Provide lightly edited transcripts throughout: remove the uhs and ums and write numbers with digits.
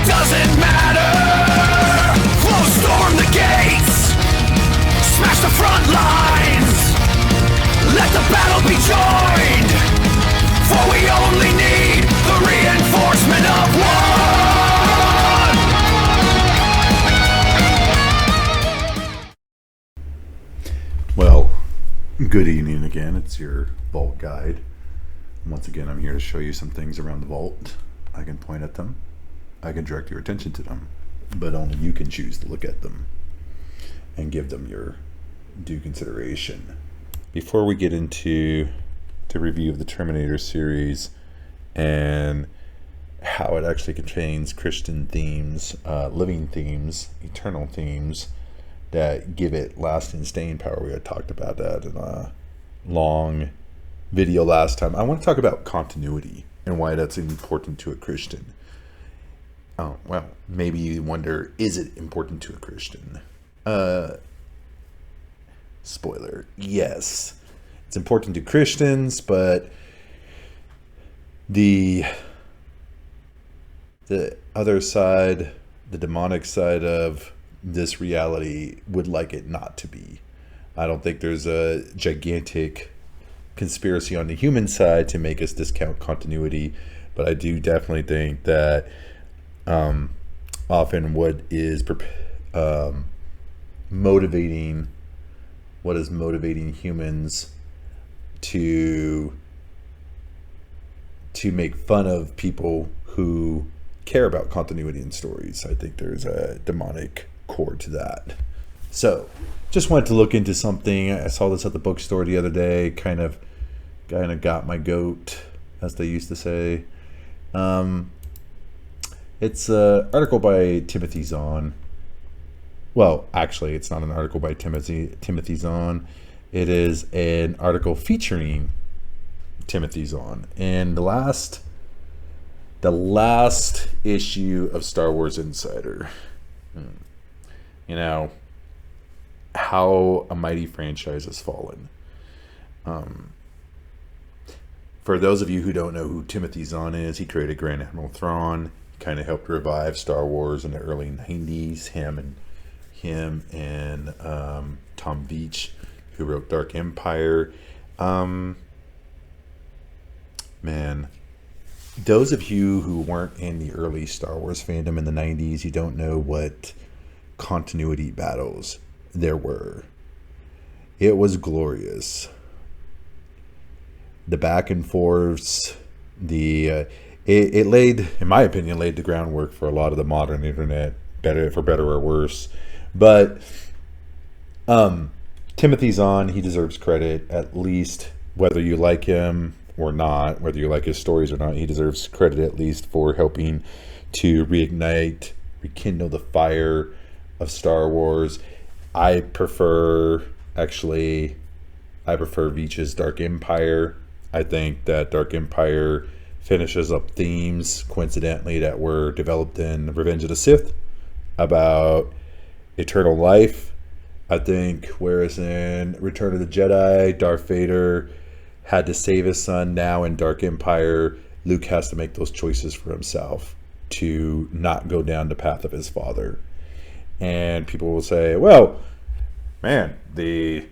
doesn't matter. Flow storm the gates, smash the front lines, let the battle be joined, for we only need the reinforcement of one. Well, good evening again. It's your vault guide. Once again, I'm here to show you some things around the vault. I can point at them. I can direct your attention to them. But only you can choose to look at them and give them your due consideration. Before we get into the review of the Terminator series and how it actually contains Christian themes, living themes, eternal themes that give it lasting staying power. We had talked about that in a long video last time. I want to talk about continuity and why that's important to a Christian. Oh, well, maybe you wonder, is it important to a Christian? Spoiler, yes. It's important to Christians, but the other side, the demonic side of this reality would like it not to be. I don't think there's a gigantic conspiracy on the human side to make us discount continuity, but I do definitely think that often what is motivating humans to make fun of people who care about continuity in stories. I think there's a demonic core to that. So just wanted to look into something. I saw this at the bookstore the other day, kind of got my goat, as they used to say. It's an article by Timothy Zahn. Well, actually, it's not an article by Timothy Zahn. It is an article featuring Timothy Zahn. And the last issue of Star Wars Insider. You know, how a mighty franchise has fallen. For those of you who don't know who Timothy Zahn is, he created Grand Admiral Thrawn. He kind of helped revive Star Wars in the early 90s. Him and Tom Veitch, who wrote Dark Empire. Man, those of you who weren't in the early Star Wars fandom in the 90s, you don't know what continuity battles there were. It was glorious. The back and forths, it laid, in my opinion, laid the groundwork for a lot of the modern internet, for better or worse. But Timothy Zahn, he deserves credit, at least whether you like him or not, whether you like his stories or not, he deserves credit at least for helping to rekindle the fire of Star Wars. I prefer Veitch's Dark Empire. I think that Dark Empire finishes up themes, coincidentally, that were developed in Revenge of the Sith about eternal life. I think whereas in Return of the Jedi, Darth Vader had to save his son, now in Dark Empire, Luke has to make those choices for himself to not go down the path of his father. And people will say, well, man, the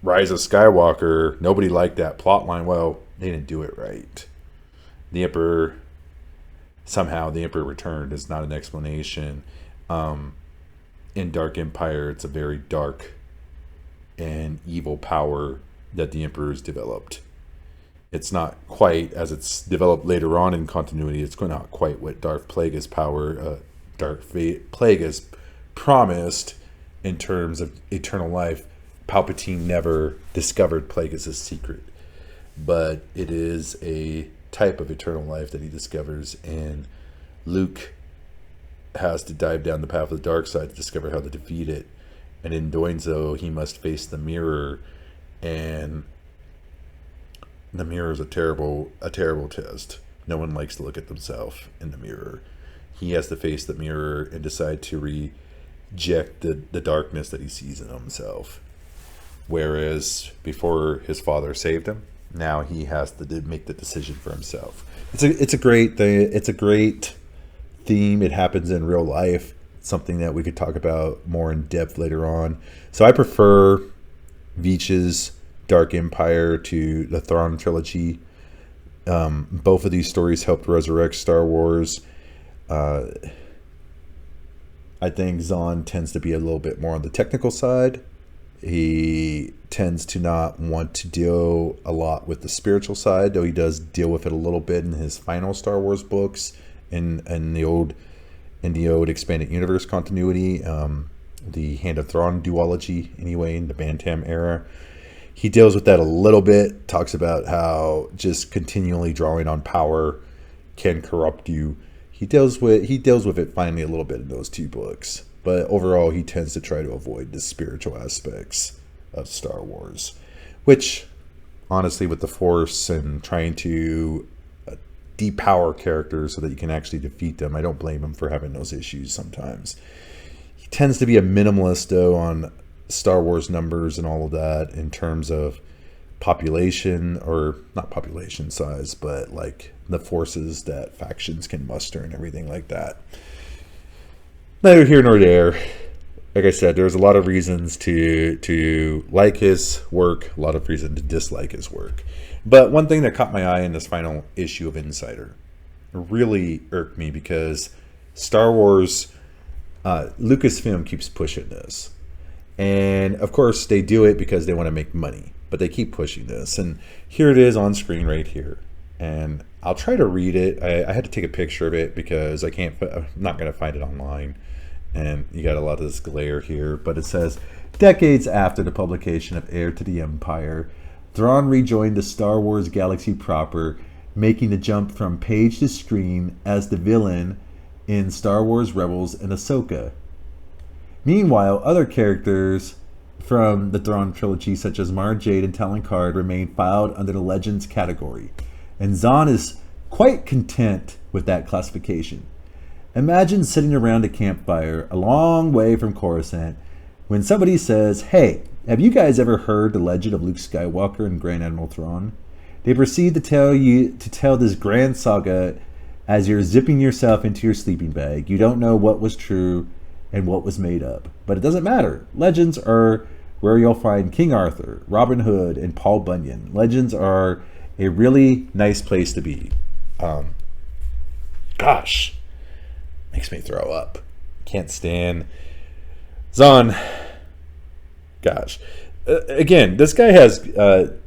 Rise of Skywalker, nobody liked that plot line. Well, they didn't do it right. The Emperor returned is not an explanation. In Dark Empire, it's a very dark and evil power that the Emperor's developed. It's not quite as it's developed later on in continuity. It's not quite what Darth Plagueis promised in terms of eternal life. Palpatine never discovered Plagueis' secret, but it is a type of eternal life that he discovers, and Luke has to dive down the path of the dark side to discover how to defeat it. And in doing so, he must face the mirror, and the mirror is a terrible test. No one likes to look at themselves in the mirror. He has to face the mirror and decide to reject the darkness that he sees in himself. Whereas before, his father saved him. Now he has to make the decision for himself. It's a great thing. It's a great theme. It happens in real life. It's something that we could talk about more in depth later on. So I prefer Veitch's Dark Empire to the Thrawn trilogy. Both of these stories helped resurrect Star Wars. I think Zahn tends to be a little bit more on the technical side. He tends to not want to deal a lot with the spiritual side, though he does deal with it a little bit in his final Star Wars books in the old expanded universe continuity, the Hand of Thrawn duology anyway, in the Bantam era. He deals with that a little bit, talks about how just continually drawing on power can corrupt you. He deals with it finally a little bit in those two books. But overall, he tends to try to avoid the spiritual aspects of Star Wars, which, honestly, with the Force and trying to depower characters so that you can actually defeat them, I don't blame him for having those issues sometimes. He tends to be a minimalist, though, on Star Wars numbers and all of that in terms of population, or not population size, but like the forces that factions can muster and everything like that. Neither here nor there. Like I said, there's a lot of reasons to like his work, a lot of reasons to dislike his work. But one thing that caught my eye in this final issue of Insider really irked me, because Star Wars, Lucasfilm keeps pushing this. And of course they do it because they want to make money, but they keep pushing this. And here it is on screen right here. And I'll try to read it. I had to take a picture of it because I'm not going to find it online. And you got a lot of this glare here, but it says, decades after the publication of Heir to the Empire, Thrawn rejoined the Star Wars galaxy proper, making the jump from page to screen as the villain in Star Wars Rebels and Ahsoka. Meanwhile, other characters from the Thrawn trilogy, such as Mara Jade and Talon Karrde, remain filed under the Legends category, and Zahn is quite content with that classification. Imagine sitting around a campfire a long way from Coruscant when somebody says, "Hey, have you guys ever heard the legend of Luke Skywalker and Grand Admiral Thrawn?" They proceed to tell this grand saga as you're zipping yourself into your sleeping bag. You don't know what was true and what was made up. But it doesn't matter. Legends are where you'll find King Arthur, Robin Hood, and Paul Bunyan. Legends are a really nice place to be. Gosh, makes me throw up. Can't stand Zahn. Gosh. Again, this guy has,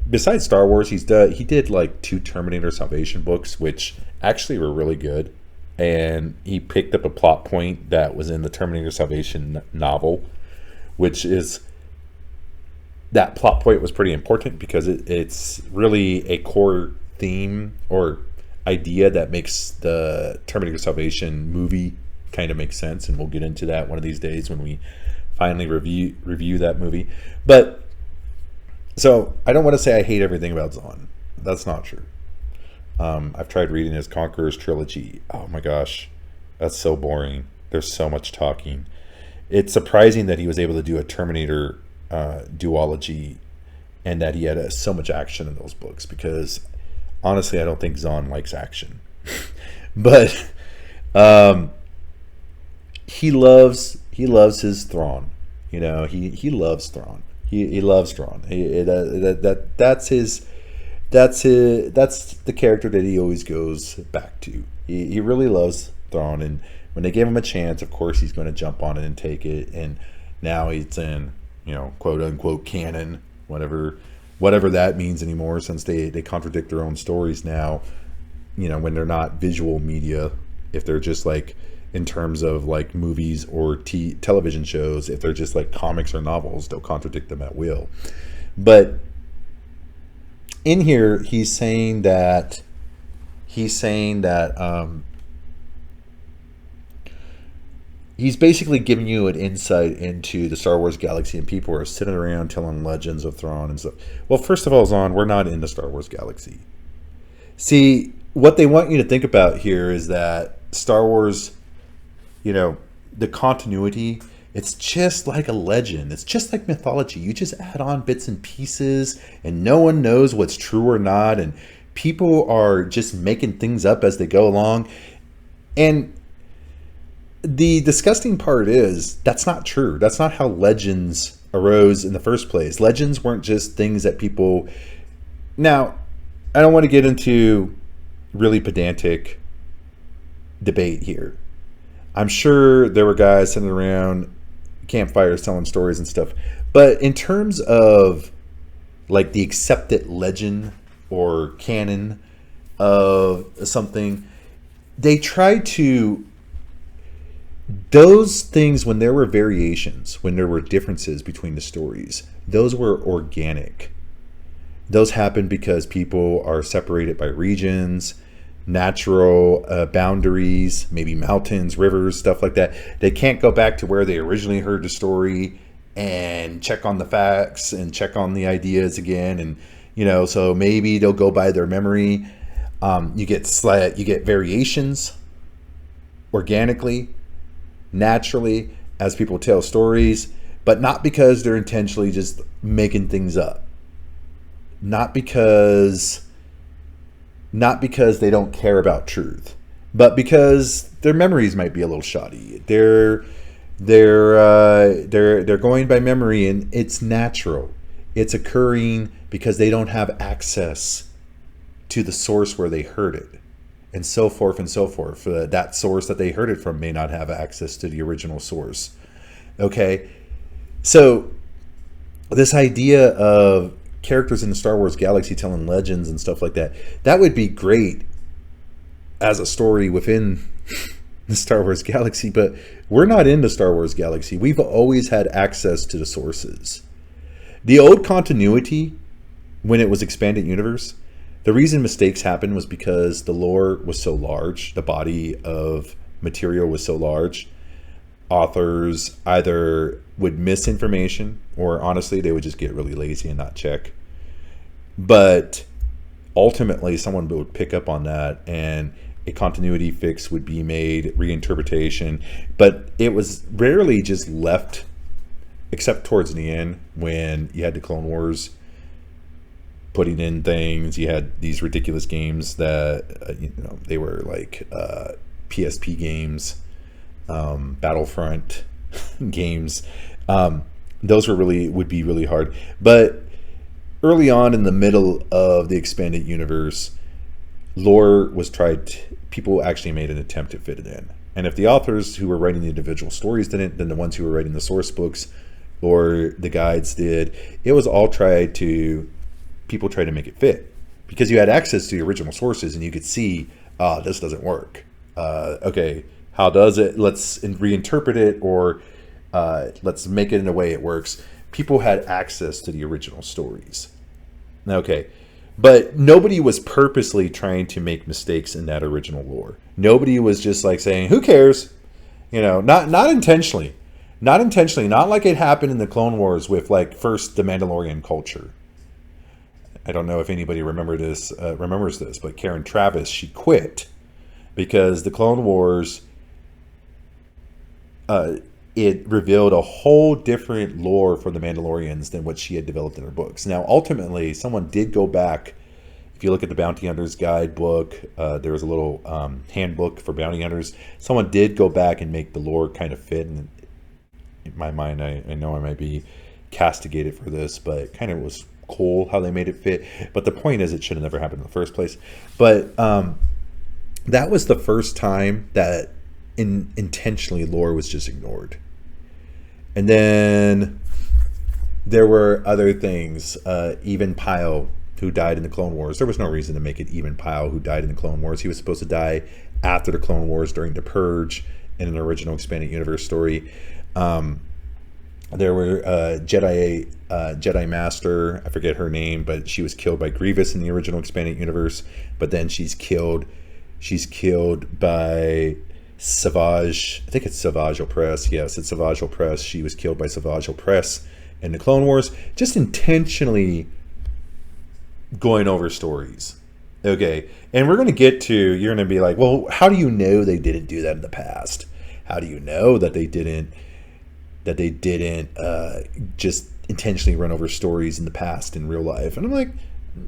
besides Star Wars, he did like 2 Terminator Salvation books, which actually were really good. And he picked up a plot point that was in the Terminator Salvation novel, which is, that plot point was pretty important because it's really a core theme or idea that makes the Terminator Salvation movie kind of make sense. And we'll get into that one of these days when we finally review that movie. But so I don't want to say I hate everything about Zahn. That's not true. I've tried reading his Conqueror's trilogy. Oh my gosh, that's so boring. There's so much talking. It's surprising that he was able to do a Terminator duology and that he had so much action in those books, because honestly I don't think Zahn likes action. But he loves his Thrawn. You know, he loves Thrawn. He loves Thrawn. That's the character that he always goes back to. He really loves Thrawn, and when they give him a chance, of course he's going to jump on it and take it. And now he's in, you know, quote unquote canon, whatever that means anymore, since they contradict their own stories now. You know, when they're not visual media, if they're just like in terms of like movies or television shows, if they're just like comics or novels, they'll contradict them at will. But in here, he's saying that he's basically giving you an insight into the Star Wars galaxy, and people are sitting around telling legends of Thrawn and stuff. Well, first of all, Zahn, we're not in the Star Wars galaxy. See, what they want you to think about here is that Star Wars, you know, the continuity, it's just like a legend. It's just like mythology. You just add on bits and pieces, and no one knows what's true or not, and people are just making things up as they go along. And the disgusting part is that's not true. That's not how legends arose in the first place. Legends weren't just things that people. Now, I don't want to get into really pedantic debate here. I'm sure there were guys sitting around campfires telling stories and stuff. But in terms of like the accepted legend or canon of something, they try to, those things, when there were variations, when there were differences between the stories, those were organic. Those happened because people are separated by regions, natural boundaries, maybe mountains, rivers, stuff like that. They can't go back to where they originally heard the story and check on the facts and check on the ideas again. And, you know, so maybe they'll go by their memory. You get variations organically, naturally, as people tell stories, but not because they're intentionally just making things up. Not because they don't care about truth, but because their memories might be a little shoddy. They're going by memory, and it's natural. It's occurring because they don't have access to the source where they heard it, and so forth and so forth. That source that they heard it from may not have access to the original source. Okay, so this idea of characters in the Star Wars galaxy telling legends and stuff like that, that would be great as a story within the Star Wars galaxy, but we're not in the Star Wars galaxy. We've always had access to the sources. The old continuity, when it was expanded universe, the reason mistakes happened was because the lore was so large, the body of material was so large. Authors either would miss information, or honestly, they would just get really lazy and not check. But ultimately, someone would pick up on that, and a continuity fix would be made, reinterpretation. But it was rarely just left, except towards the end when you had the Clone Wars putting in things. You had these ridiculous games that they were like PSP games, Battlefront games. Those would be really hard. But early on in the middle of the expanded universe, lore was people actually made an attempt to fit it in. And if the authors who were writing the individual stories didn't, then the ones who were writing the source books or the guides did. It was all people tried to make it fit, because you had access to the original sources and you could see, this doesn't work. Okay, how does it? Let's reinterpret it, or let's make it in a way it works. People had access to the original stories. Okay, but nobody was purposely trying to make mistakes in that original lore. Nobody was just like saying, who cares? Not intentionally. Not intentionally. Not like it happened in the Clone Wars with first the Mandalorian culture. I don't know if anybody remembers this, but Karen Travis, she quit because the Clone Wars, it revealed a whole different lore for the Mandalorians than what she had developed in her books. Now, ultimately, someone did go back. If you look at the Bounty Hunters guidebook, there was a little handbook for bounty hunters. Someone did go back and make the lore kind of fit. And in my mind, I know I might be castigated for this, but it kind of was cool how they made it fit. But the point is, it should have never happened in the first place. But that was the first time that intentionally lore was just ignored. And then there were other things. Even Pyle, who died in the Clone Wars. There was no reason to make it Even Pyle who died in the Clone Wars. He was supposed to die after the Clone Wars during the Purge in an original expanded universe story. There were Jedi Master, I forget her name, but she was killed by Grievous in the original expanded universe. But then she's killed by Savage. I think it's Savage Opress. Yes, it's Savage Opress. She was killed by Savage Opress in the Clone Wars, just intentionally going over stories. Okay, and we're going to get to, you're going to be like, well, how do you know they didn't do that in the past? How do you know that they didn't just intentionally run over stories in the past in real life? And I'm like,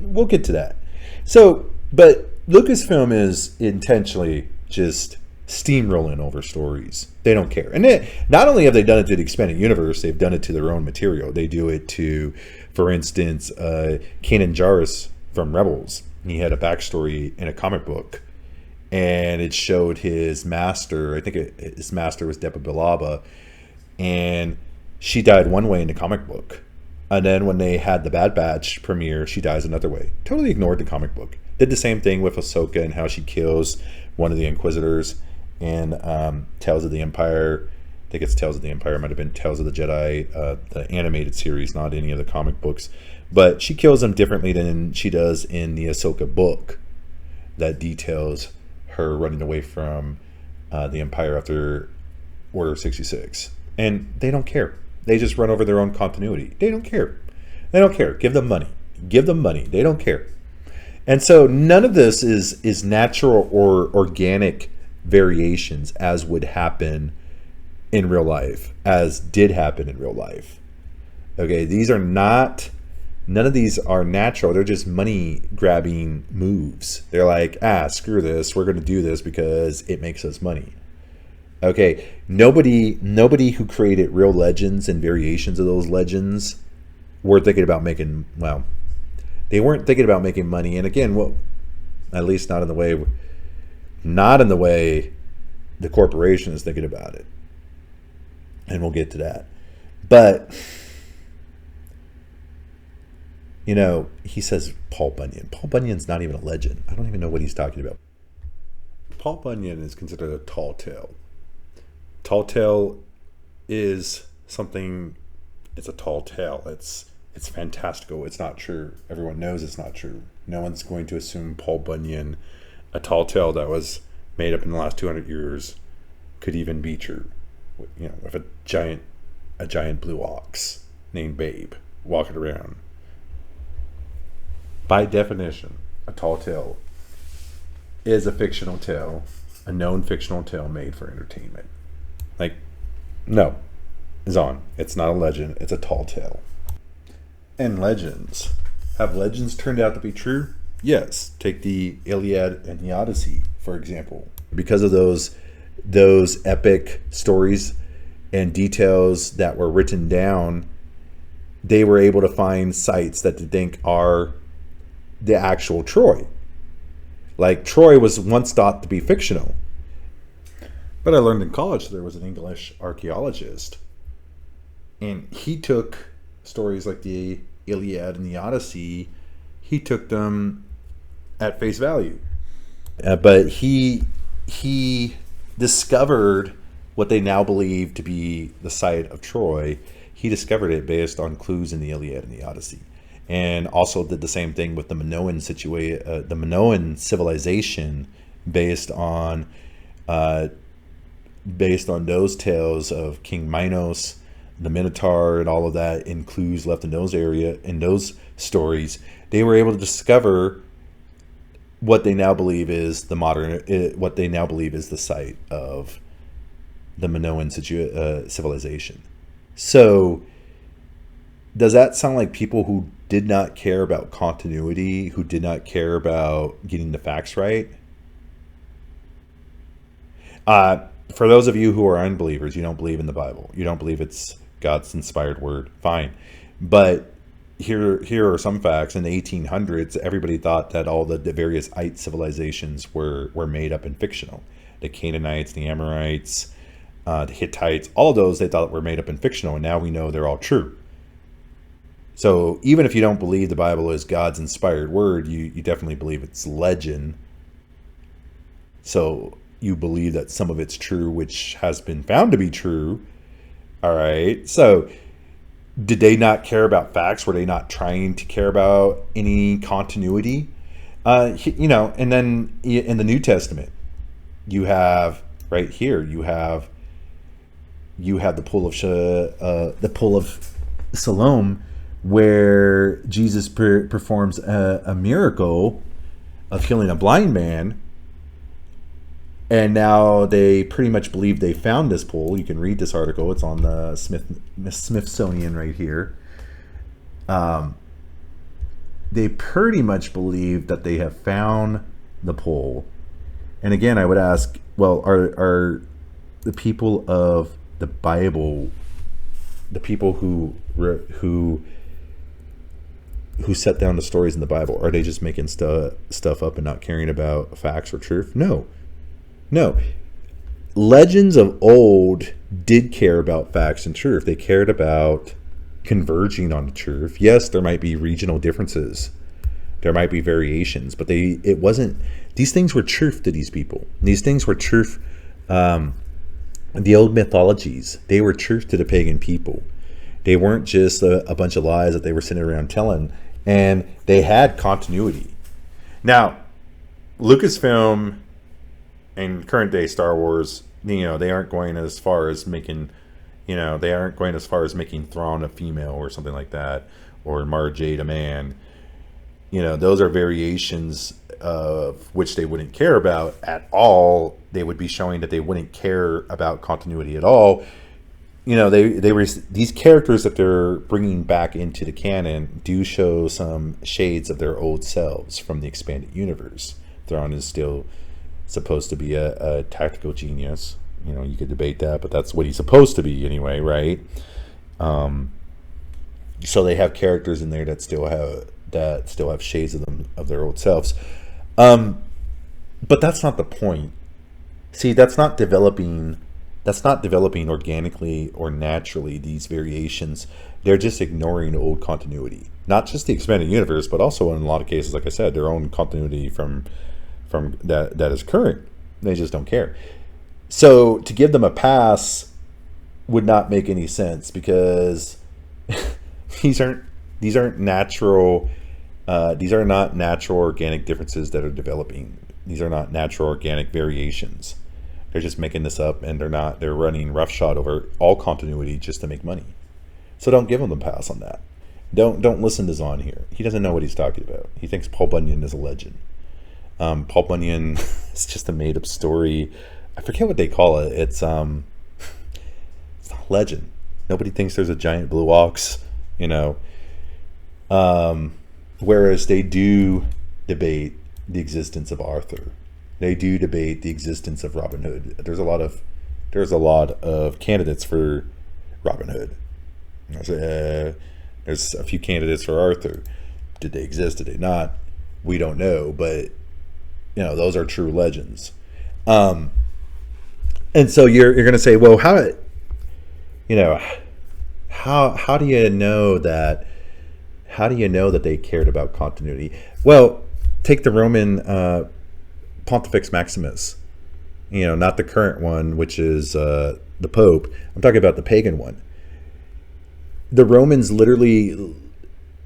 we'll get to that. So, but Lucasfilm is intentionally just steamrolling over stories. They don't care. And not only have they done it to the expanded universe, they've done it to their own material. They do it to, for instance, Kanan Jarrus from Rebels. He had a backstory in a comic book, and it showed his master. I think his master was Depa Billaba, and she died one way in the comic book. And then when they had the Bad Batch premiere, she dies another way. Totally ignored the comic book. Did the same thing with Ahsoka and how she kills one of the Inquisitors in Tales of the Empire. I think it's Tales of the Empire. It might have been Tales of the Jedi, the animated series, not any of the comic books. But she kills them differently than she does in the Ahsoka book that details her running away from the Empire after Order 66. And they don't care. They just run over their own continuity. They don't care. They don't care. Give them money. Give them money. They don't care. And so none of this is natural or organic variations as would happen in real life, as did happen in real life. Okay, these are not, none of these are natural. They're just money grabbing moves. They're like, screw this. We're going to do this because it makes us money. Okay, nobody who created real legends and variations of those legends were thinking about making, well, they weren't thinking about making money. And again, well, at least not in the way the corporation is thinking about it. And we'll get to that. But, you know, he says Paul Bunyan. Paul Bunyan's not even a legend. I don't even know what he's talking about. Paul Bunyan is considered a tall tale. Tall tale is something, it's a tall tale. It's fantastical. It's not true. Everyone knows it's not true. No one's going to assume Paul Bunyan, a tall tale that was made up in the last 200 years, could even be true. You know, with a giant blue ox named Babe walking around. By definition, a tall tale is a fictional tale, a known fictional tale made for entertainment. Like, no, Zon, it's not a legend, it's a tall tale. And legends. Have legends turned out to be true? Yes. Take the Iliad and the Odyssey, for example. Because of those epic stories and details that were written down, they were able to find sites that they think are the actual Troy. Like, Troy was once thought to be fictional. But I learned in college there was an English archaeologist, and he took stories like the Iliad and the Odyssey, he took them at face value. But he discovered what they now believe to be the site of Troy. He discovered it based on clues in the Iliad and the Odyssey, and also did the same thing with the Minoan the Minoan civilization, based on those tales of King Minos, the Minotaur, and all of that, in clues left in those stories. They were able to discover what they now believe is the site of the Minoan civilization. So, does that sound like people who did not care about continuity, who did not care about getting the facts right? For those of you who are unbelievers, you don't believe in the Bible, you don't believe it's God's inspired word, fine. But here are some facts. In the 1800s, everybody thought that all the various Ite civilizations were made up and fictional. The Canaanites, the Amorites, the Hittites, all of those they thought were made up and fictional, and now we know they're all true. So even if you don't believe the Bible is God's inspired word, you definitely believe it's legend. So you believe that some of it's true, which has been found to be true. All right. So did they not care about facts? Were they not trying to care about any continuity? And then in the New Testament, you have right here, you have the pool of Siloam, where Jesus performs a miracle of healing a blind man. And now they pretty much believe they found this pool. You can read this article. It's on the Smithsonian right here. They pretty much believe that they have found the pool. And again, I would ask, well, are the people of the Bible, the people who set down the stories in the Bible, are they just making stuff up and not caring about facts or truth? No. Legends of old did care about facts and truth. They cared about converging on the truth. Yes, there might be regional differences. There might be variations, but these things were truth to these people. These things were truth. The old mythologies, they were truth to the pagan people. They weren't just a bunch of lies that they were sitting around telling, and they had continuity. Now, Lucasfilm and current day Star Wars, they aren't going as far as making Thrawn a female or something like that, or Mara Jade a man. Those are variations of which they wouldn't care about at all. They would be showing that they wouldn't care about continuity at all. They were, these characters that they're bringing back into the canon do show some shades of their old selves from the expanded universe. Thrawn is still supposed to be a tactical genius. You could debate that, but that's what he's supposed to be anyway, right? So they have characters in there that still have shades of their old selves. But that's not the point. See, that's not developing organically or naturally, these variations. They're just ignoring old continuity. Not just the expanded universe, but also in a lot of cases, like I said, their own continuity from that is current. They just don't care. So to give them a pass would not make any sense, because these aren't natural. These are not natural organic differences that are developing. These are not natural organic variations. They're just making this up, and they're running roughshod over all continuity just to make money. So don't give them the pass on that. Don't listen to Zahn here. He doesn't know what he's talking about. He thinks Paul Bunyan is a legend. Paul Bunyan is just a made up story. I forget what they call it. It's not a legend. Nobody thinks there's a giant blue ox, whereas they do debate the existence of Arthur. They do debate the existence of Robin Hood. There's a lot of candidates for Robin Hood. There's a few candidates for Arthur. Did they exist? Did they not? We don't know, but those are true legends. And so you're going to say, well, how do you know that? How do you know that they cared about continuity? Well, take the Roman Pontifex Maximus. Not the current one, which is the Pope. I'm talking about the pagan one. The Romans literally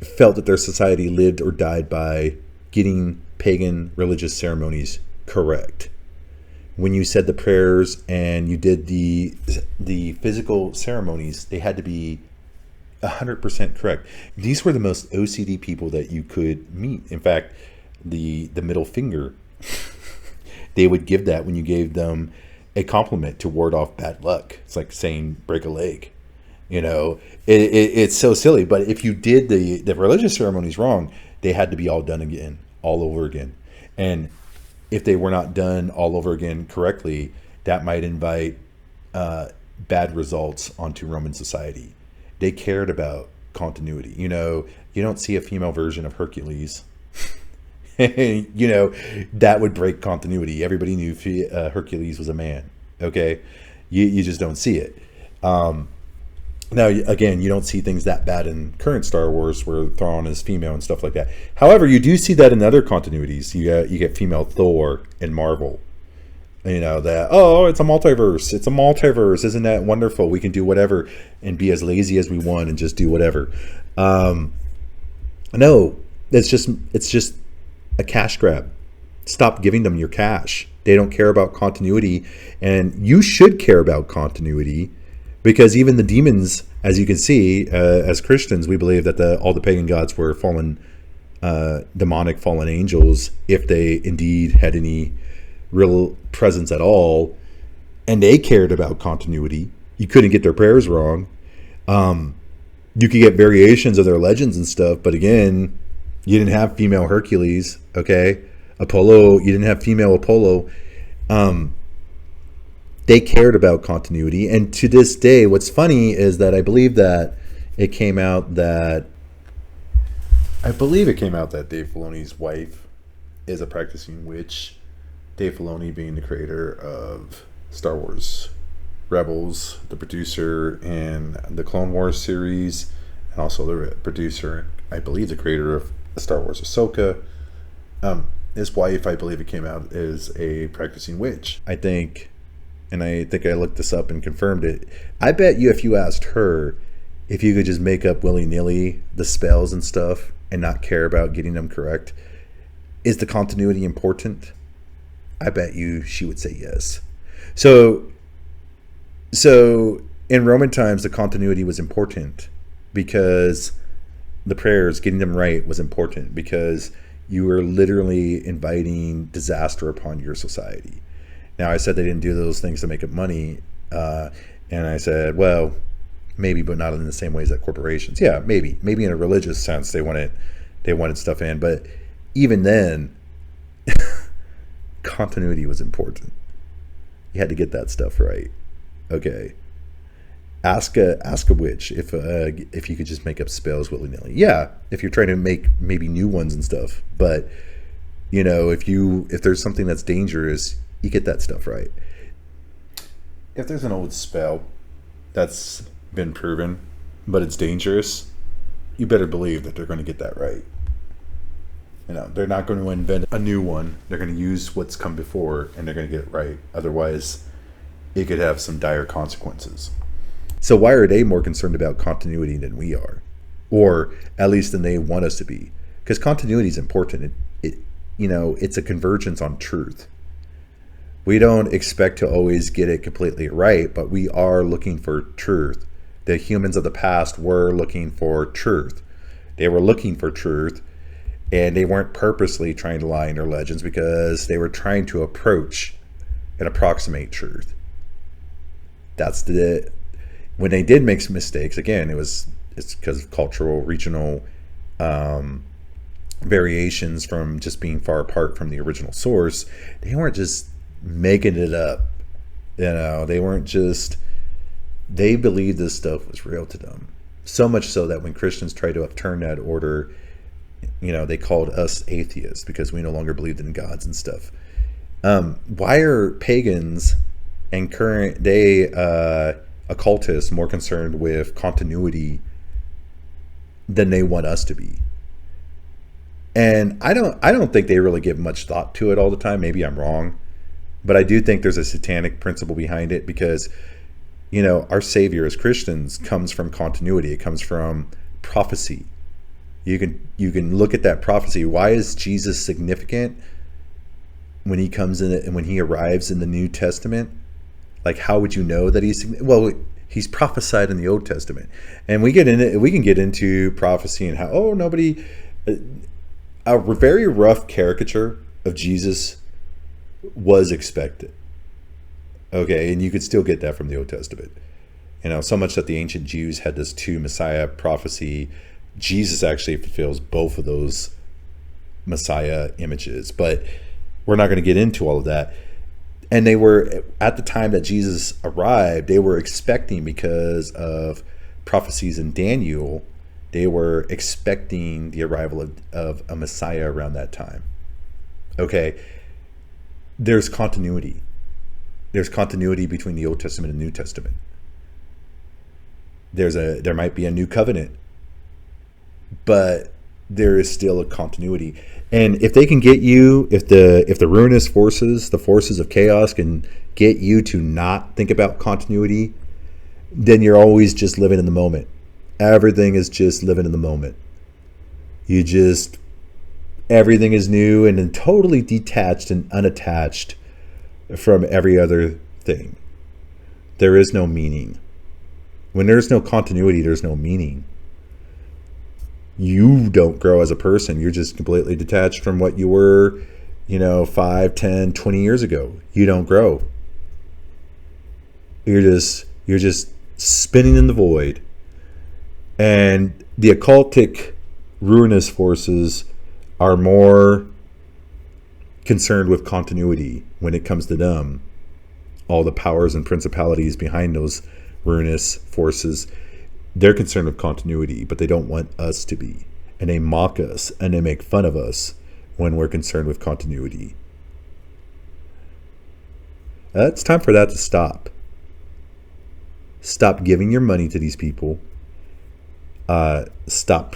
felt that their society lived or died by getting pagan religious ceremonies correct. When you said the prayers and you did the physical ceremonies, they had to be 100% correct. These were the most OCD people that you could meet. In fact, the middle finger, they would give that when you gave them a compliment to ward off bad luck. It's like saying break a leg. It's so silly. But if you did the religious ceremonies wrong, they had to be all done again, all over again. And if they were not done all over again correctly, that might invite bad results onto Roman society. They cared about continuity. You don't see a female version of Hercules. That would break continuity. Everybody knew Hercules was a man. Okay, you just don't see it. Now, again, you don't see things that bad in current Star Wars where Thrawn is female and stuff like that. However, you do see that in other continuities. You get female Thor in Marvel. That, it's a multiverse. It's a multiverse. Isn't that wonderful? We can do whatever and be as lazy as we want and just do whatever. No, it's just a cash grab. Stop giving them your cash. They don't care about continuity, and you should care about continuity, because even the demons, as you can see, as Christians, we believe that all the pagan gods were fallen, demonic fallen angels, if they indeed had any real presence at all, and they cared about continuity. You couldn't get their prayers wrong. You could get variations of their legends and stuff, but again, you didn't have female Hercules, okay? Apollo, you didn't have female Apollo. they cared about continuity. And to this day, what's funny is that I believe it came out that Dave Filoni's wife is a practicing witch. Dave Filoni being the creator of Star Wars Rebels, the producer in the Clone Wars series, and also the producer, I believe the creator of Star Wars Ahsoka. His wife, I believe it came out, is a practicing witch. I think I looked this up and confirmed it. I bet you if you asked her if you could just make up willy-nilly the spells and stuff and not care about getting them correct, is the continuity important? I bet you she would say yes. So in Roman times, the continuity was important because the prayers, getting them right, was important because you were literally inviting disaster upon your society. Now, I said they didn't do those things to make up money, and I said, well, maybe, but not in the same ways that corporations. Yeah, maybe in a religious sense they wanted stuff in, but even then, continuity was important. You had to get that stuff right. Okay. Ask a witch if you could just make up spells willy-nilly. Yeah, if you're trying to make maybe new ones and stuff. But if there's something that's dangerous, you get that stuff right. If there's an old spell that's been proven, but it's dangerous, you better believe that they're going to get that right. They're not going to invent a new one. They're going to use what's come before, and they're going to get it right. Otherwise, it could have some dire consequences. So why are they more concerned about continuity than we are? Or at least than they want us to be? Because continuity is important. It's a convergence on truth. We don't expect to always get it completely right, but we are looking for truth. The humans of the past were looking for truth. They were looking for truth, and they weren't purposely trying to lie in their legends because they were trying to approach and approximate truth. When they did make some mistakes, again, it's because of cultural, regional variations from just being far apart from the original source. They weren't just making it up. They believed this stuff was real to them. So much so that when Christians tried to upturn that order, they called us atheists because we no longer believed in gods and stuff. Why are pagans and current day occultists more concerned with continuity than they want us to be? And I don't think they really give much thought to it all the time. Maybe I'm wrong, but I do think there's a satanic principle behind it because our Savior as Christians comes from continuity. It comes from prophecy. You can look at that prophecy. Why is Jesus significant when he comes in and when he arrives in the New Testament? Like, how would you know that he's significant? Well, he's prophesied in the Old Testament, and we can get into prophecy and how a very rough caricature of Jesus was expected. Okay, and you could still get that from the Old Testament. So much that the ancient Jews had this two Messiah prophecy. Jesus actually fulfills both of those Messiah images, but we're not going to get into all of that. And they were, at the time that Jesus arrived, they were expecting, because of prophecies in Daniel, they were expecting the arrival of a Messiah around that time. Okay, there's continuity. There's continuity between the Old Testament and New Testament. There might be a new covenant, but there is still a continuity. And if they can get you, if the ruinous forces, the forces of chaos, can get you to not think about continuity, then you're always just living in the moment. Everything is just living in the moment. Everything is new and then totally detached and unattached from every other thing. There is no meaning. When there's no continuity, there's no meaning. You don't grow as a person. You're just completely detached from what you were, 5, 10, 20 years ago. You don't grow. You're just spinning in the void. And the occultic ruinous forces are more concerned with continuity when it comes to them all the powers and principalities behind those ruinous forces, they're concerned with continuity, but they don't want us to be. And they mock us and they make fun of us when we're concerned with continuity. It's time for that to stop. Stop giving your money to these people. Stop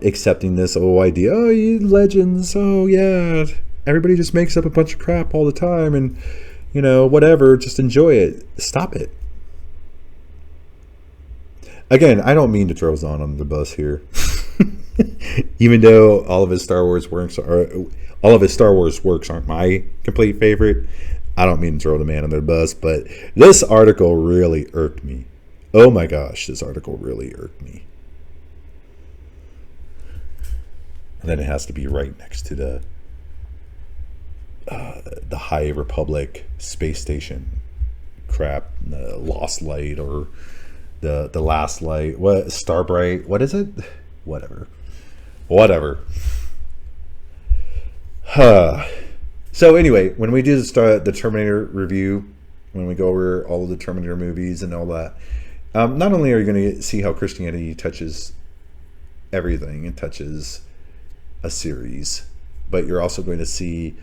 accepting this idea. Oh, you legends. Oh, yeah. Everybody just makes up a bunch of crap all the time, and whatever. Just enjoy it. Stop it. Again, I don't mean to throw Zahn under the bus here. Even though all of his Star Wars works aren't my complete favorite, I don't mean to throw the man under the bus, but this article really irked me. Oh my gosh, this article really irked me. And then it has to be right next to the High Republic space station crap, the Lost Light or the Last Light. What, Starbright? What is it? Whatever. So anyway, when we do the Terminator review, when we go over all of the Terminator movies and all that, not only are you going to see how Christianity touches everything, it touches a series, but you're also going to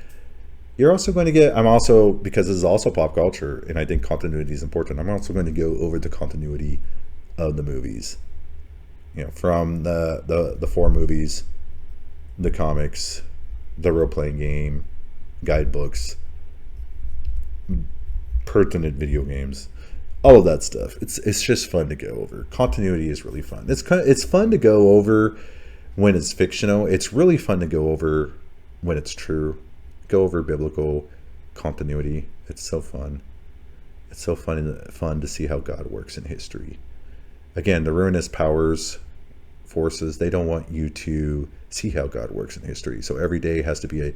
get, because this is also pop culture, and I think continuity is important, I'm also going to go over the continuity of the movies. From the 4 movies, the comics, the role-playing game, guidebooks, pertinent video games, all of that stuff. It's just fun to go over. Continuity is really fun. It's fun to go over when it's fictional. It's really fun to go over when it's true. Go over biblical continuity. It's so fun. It's so fun to see how God works in history. Again, the ruinous powers, forces, they don't want you to see how God works in history. So every day has to be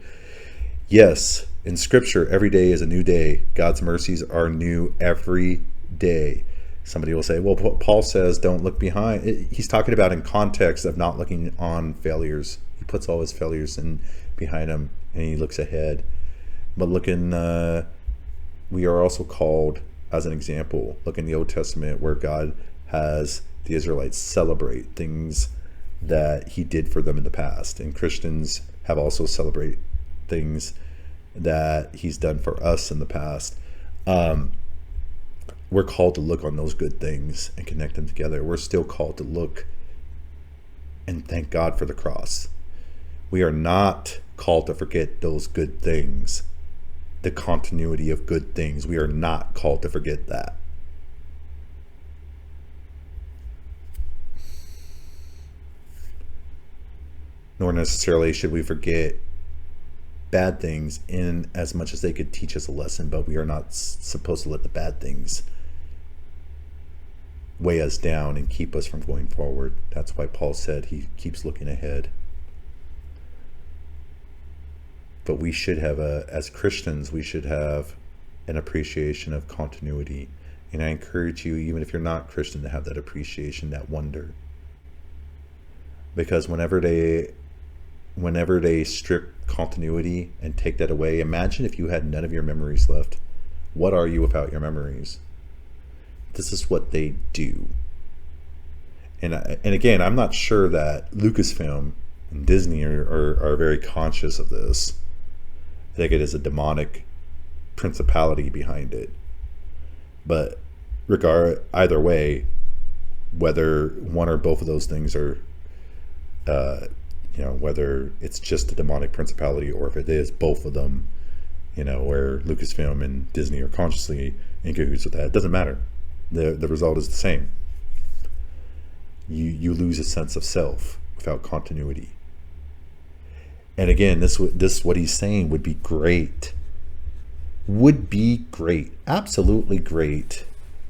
yes, in Scripture, every day is a new day. God's mercies are new every day. Somebody will say, well, Paul says don't look behind. He's talking about in context of not looking on failures. He puts all his failures in behind him and he looks ahead. But we are also called, as an example, look in the Old Testament where God has the Israelites celebrate things that he did for them in the past. And Christians have also celebrate things that he's done for us in the past. We're called to look on those good things and connect them together. We're still called to look and thank God for the cross. We are not called to forget those good things, the continuity of good things. We are not called to forget that. Nor necessarily should we forget bad things in as much as they could teach us a lesson, but we are not supposed to let the bad things weigh us down and keep us from going forward. That's why Paul said he keeps looking ahead. But we should have as Christians, we should have an appreciation of continuity. And I encourage you, even if you're not Christian, to have that appreciation, that wonder. Because whenever they strip continuity and take that away, imagine if you had none of your memories left. What are you without your memories? This is what they do. And again, I'm not sure that Lucasfilm and Disney are very conscious of this. I think it is a demonic principality behind it. But either way, whether one or both of those things are whether it's just a demonic principality or if it is both of them, where Lucasfilm and Disney are consciously in cahoots with that, it doesn't matter. The result is the same. You lose a sense of self without continuity. And again, this what he's saying would be great. Would be great, absolutely great,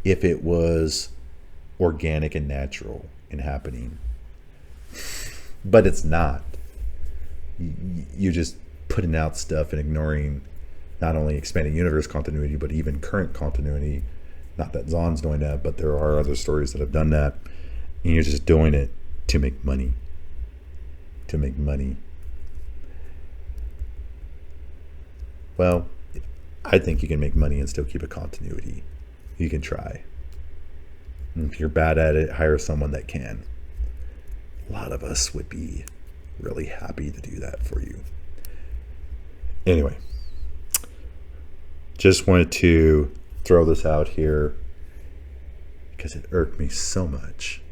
if it was organic and natural and happening. But it's not. You're just putting out stuff and ignoring not only expanding universe continuity, but even current continuity. Not that Zahn's doing that, but there are other stories that have done that. And you're just doing it to make money. To make money. Well, I think you can make money and still keep a continuity. You can try. And if you're bad at it, hire someone that can. A lot of us would be really happy to do that for you. Anyway, just wanted to throw this out here because it irked me so much.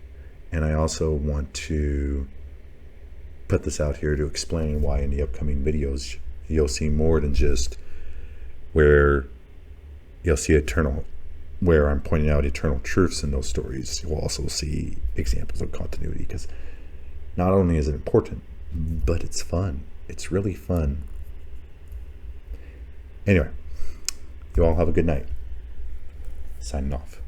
And I also want to put this out here to explain why in the upcoming videos you'll see more than just where you'll see where I'm pointing out eternal truths in those stories. You'll also see examples of continuity, because not only is it important, but it's fun. It's really fun. Anyway, you all have a good night. Signing off.